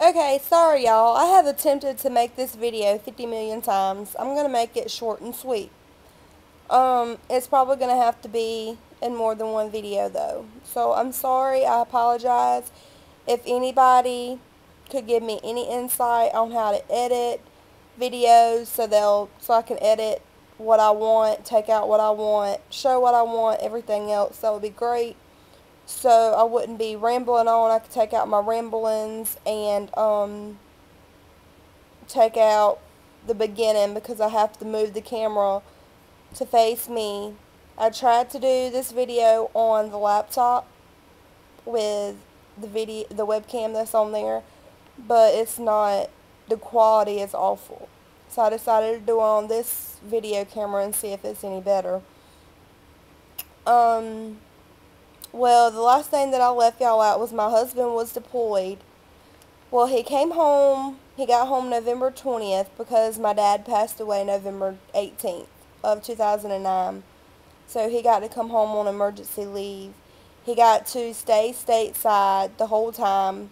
Okay, sorry y'all. I have attempted to make this video 50 million times. I'm going to make it short and sweet. It's probably going to have to be in more than one video though. So I'm sorry, I apologize. If anybody could give me any insight on how to edit videos so I can edit what I want, take out what I want, show what I want, everything else, that would be great. So I wouldn't be rambling on. I could take out my ramblings and take out the beginning because I have to move the camera to face me. I tried to do this video on the laptop with the webcam that's on there, but it's not, the quality is awful. So I decided to do it on this video camera and see if it's any better. Well, the last thing that I left y'all out was my husband was deployed. Well, he came home, he got home November 20th because my dad passed away November 18th of 2009. So he got to come home on emergency leave. He got to stay stateside the whole time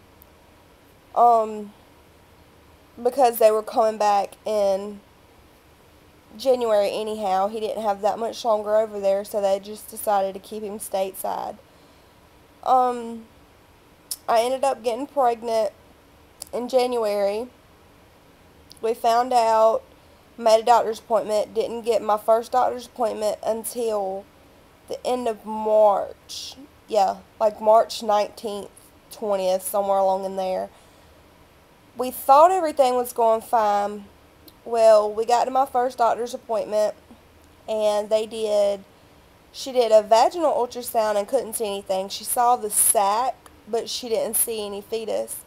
because they were coming back in January anyhow. He didn't have that much longer over there, so they just decided to keep him stateside. I ended up getting pregnant in January. We found out, made a doctor's appointment, didn't get my first doctor's appointment until the end of March. Yeah, like March 19th, 20th, somewhere along in there. We thought everything was going fine. Well, we got to my first doctor's appointment, and she did a vaginal ultrasound and couldn't see anything. She saw the sac, but she didn't see any fetus.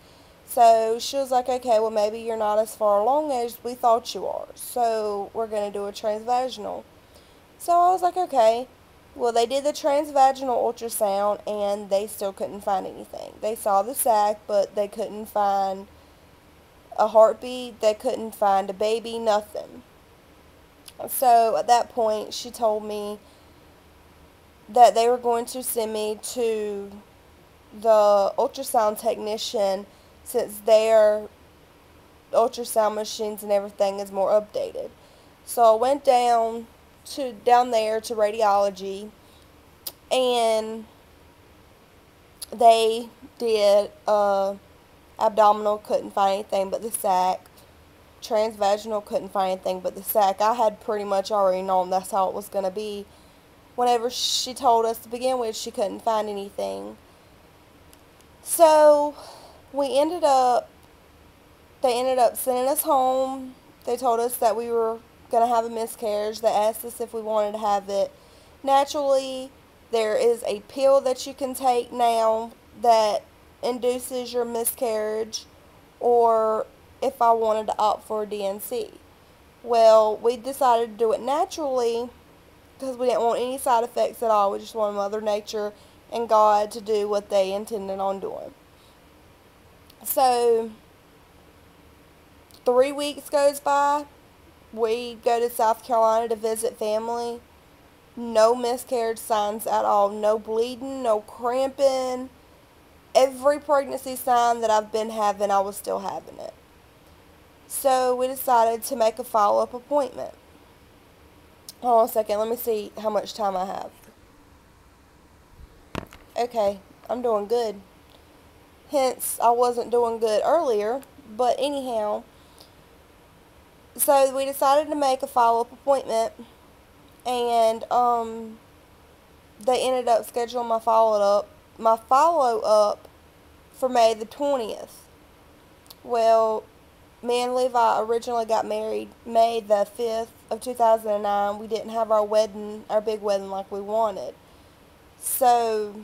So she was like, okay, well maybe you're not as far along as we thought you are. So we're going to do a transvaginal. So I was like, okay. Well, they did the transvaginal ultrasound and they still couldn't find anything. They saw the sac, but they couldn't find a heartbeat. They couldn't find a baby, nothing. So at that point, she told me that they were going to send me to the ultrasound technician since their ultrasound machines and everything is more updated. So I went down there to radiology, and they did abdominal, couldn't find anything but the sac. Transvaginal, couldn't find anything but the sac. I had pretty much already known that's how it was going to be. Whenever she told us to begin with, she couldn't find anything. So they ended up sending us home. They told us that we were going to have a miscarriage. They asked us if we wanted to have it naturally. There is a pill that you can take now that induces your miscarriage, or if I wanted to opt for a DNC. Well, we decided to do it naturally because we didn't want any side effects at all. We just wanted Mother Nature and God to do what they intended on doing. So 3 weeks goes by. We go to South Carolina to visit family. No miscarriage signs at all. No bleeding, no cramping. Every pregnancy sign that I've been having, I was still having it. So we decided to make a follow-up appointment. Hold on a second. Let me see how much time I have. Okay, I'm doing good. Hence, I wasn't doing good earlier. But anyhow, so we decided to make a follow-up appointment, and they ended up scheduling my follow-up for May the 20th. Well, me and Levi originally got married May the 5th of 2009. We didn't have our big wedding like we wanted. So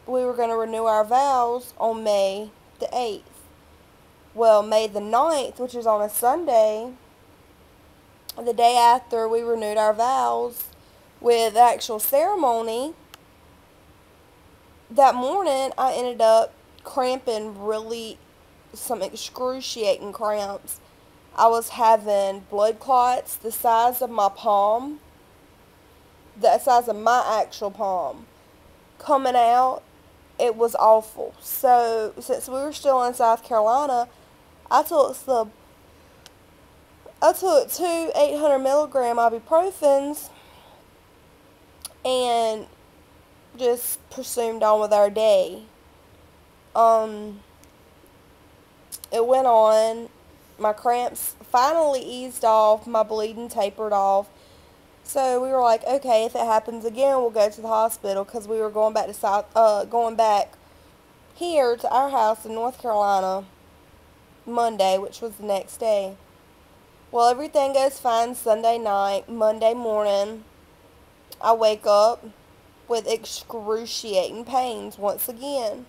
we were going to renew our vows on May the 8th. Well, May the 9th, which is on a Sunday, the day after we renewed our vows with the actual ceremony, that morning I ended up cramping some excruciating cramps. I was having blood clots the size of my palm, the size of my actual palm, coming out it was awful. So, since we were still in South Carolina, I took two 800 milligram ibuprofens and just presumed on with our day. It went on. My cramps finally eased off. My bleeding tapered off. So we were like, okay, if it happens again, we'll go to the hospital, because we were going back here to our house in North Carolina Monday, which was the next day. Well, everything goes fine Sunday night. Monday morning, I wake up with excruciating pains once again.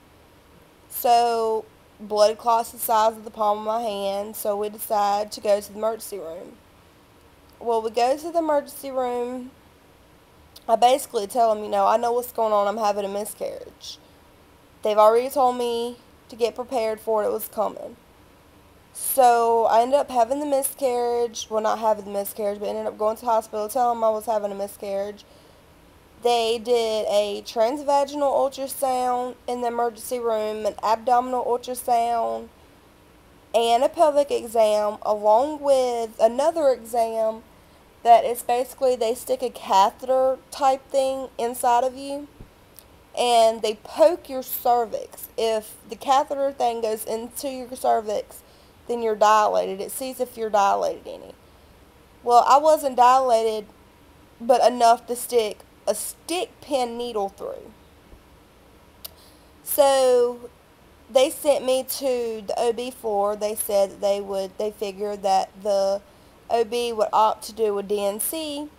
So, blood clots the size of the palm of my hand, so we decide to go to the emergency room. Well, we go to the emergency room. I basically tell them, I know what's going on. I'm having a miscarriage. They've already told me to get prepared for it. It was coming. So, I ended up having the miscarriage. Well, not having the miscarriage, but ended up going to the hospital, telling them I was having a miscarriage. They did a transvaginal ultrasound in the emergency room, an abdominal ultrasound, and a pelvic exam, along with another exam that is basically they stick a catheter type thing inside of you, and they poke your cervix. If the catheter thing goes into your cervix, then you're dilated. It sees if you're dilated any. Well, I wasn't dilated, but enough to stick a stick pin needle through. So they sent me to the OB floor. They said that they figured that the OB would opt to do a DNC.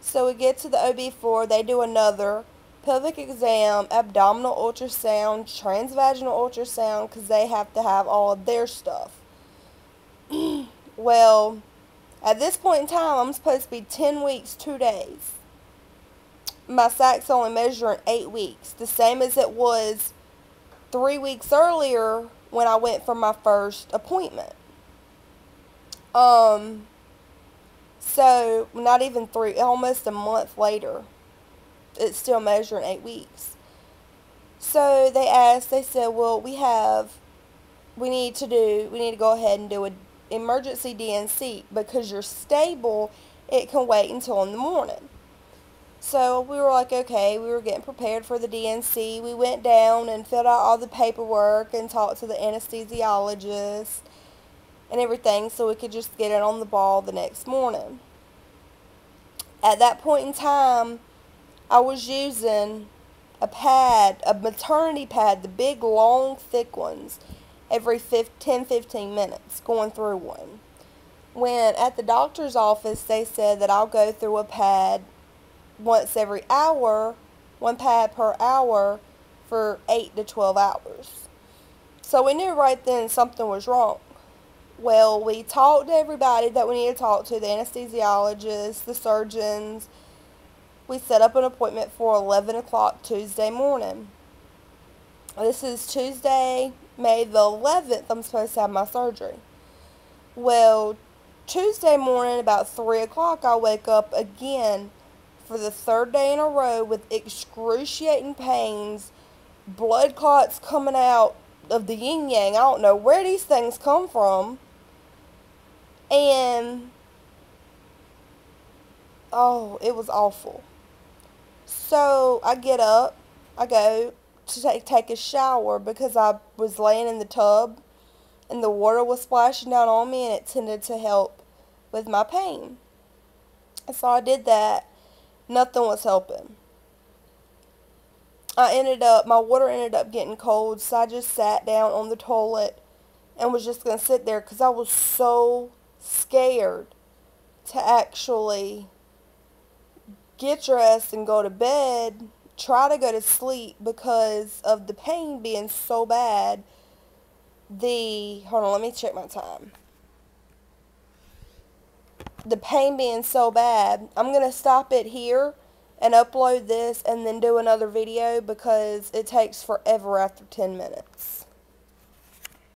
So we get to the OB floor. They do another pelvic exam, abdominal ultrasound, transvaginal ultrasound, because they have to have all of their stuff. Well, at this point in time, I'm supposed to be 10 weeks, 2 days. My sack's only measuring 8 weeks, the same as it was 3 weeks earlier when I went for my first appointment. So not even almost a month later, it's still measuring 8 weeks. So they said, well, we need to go ahead and do an emergency DNC, because you're stable, it can wait until in the morning. So we were like, okay, we were getting prepared for the DNC. We went down and filled out all the paperwork and talked to the anesthesiologist and everything, so we could just get it on the ball the next morning. At that point in time, I was using a maternity pad, the big, long, thick ones, every 10-15 minutes, going through one. When at the doctor's office, they said that I'll go through a pad once every hour, 1 pad per hour, for 8 to 12 hours. So we knew right then something was wrong. Well, we talked to everybody that we needed to talk to, the anesthesiologists, the surgeons. We set up an appointment for 11 o'clock Tuesday morning. This is Tuesday, May the 11th, I'm supposed to have my surgery. Well, Tuesday morning, about 3 o'clock, I wake up again for the 3rd day in a row with excruciating pains, blood clots coming out of the yin-yang. I don't know where these things come from. And, oh, it was awful. So, I get up, I go to take a shower, because I was laying in the tub and the water was splashing down on me, and it tended to help with my pain. So I did that. Nothing was helping. My water ended up getting cold, so I just sat down on the toilet and was just going to sit there, because I was so scared to actually get dressed and go to bed, try to go to sleep, because of the pain being so bad. Hold on, let me check my time. The pain being so bad, I'm going to stop it here and upload this and then do another video, because it takes forever after 10 minutes.